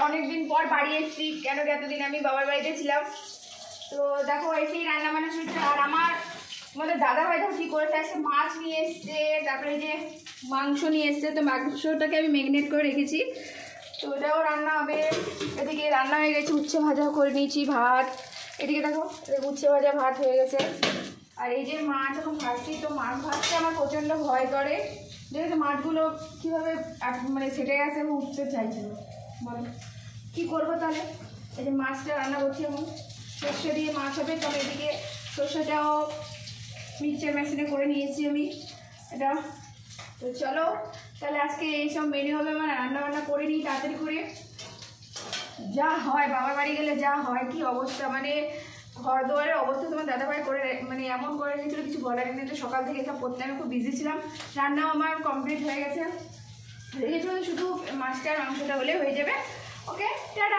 অনেকদিন পর বাড়ি এসেছি, কেন কি এতদিন আমি বাবার বাড়িতে ছিলাম। তো দেখো এসেই রান্না বান্না শুনছে। আর আমাদের দাদাভাই দেখো কী করেছে, আজকে মাছ নিয়ে এসছে, তারপরে এই যে মাংস নিয়ে এসছে। তো মাংসটাকে আমি ম্যারিনেট করে রেখেছি, তো ওটাও রান্না হবে। এদিকে রান্না হয়ে গেছে, উচ্ছে ভাজাও করে নিয়েছি, ভাত। এদিকে দেখো উচ্ছে ভাজা ভাত হয়ে গেছে। আর এই যে মাছ এখন ভাজছি, তো মাছ ভাজতে আমার প্রচণ্ড ভয় করে, যেহেতু মাছগুলো কীভাবে মানে সেটে গেছে এবং উঠতে চাইছে না। বলো কী করবো তাহলে? এই যে মাছটা রান্না করছি, এবং সর্ষে দিয়ে মাছ হবে। তবে এদিকে সর্ষেটাও মিক্সচার মেশিনে করে নিয়েছি আমি এটা। তো চলো তাহলে আজকে এইসব মেনু হবে, মানে রান্না বান্না করে নিই তাড়াতাড়ি করে। যা হয় বাবার বাড়ি গেলে যা হয়, কি অবস্থা, মানে ঘর দুয়ারের অবস্থা তোমার দাদাভাই করে মানে এমন করে রেখেছিল, কিছু বলার নেই। তো সকাল থেকে এসব করতে আমি খুব বিজি ছিলাম। রান্নাও আমার কমপ্লিট হয়ে গেছে, শুধু মাছটা আর মাংসটা হলে হয়ে যাবে। ওকে টাটা।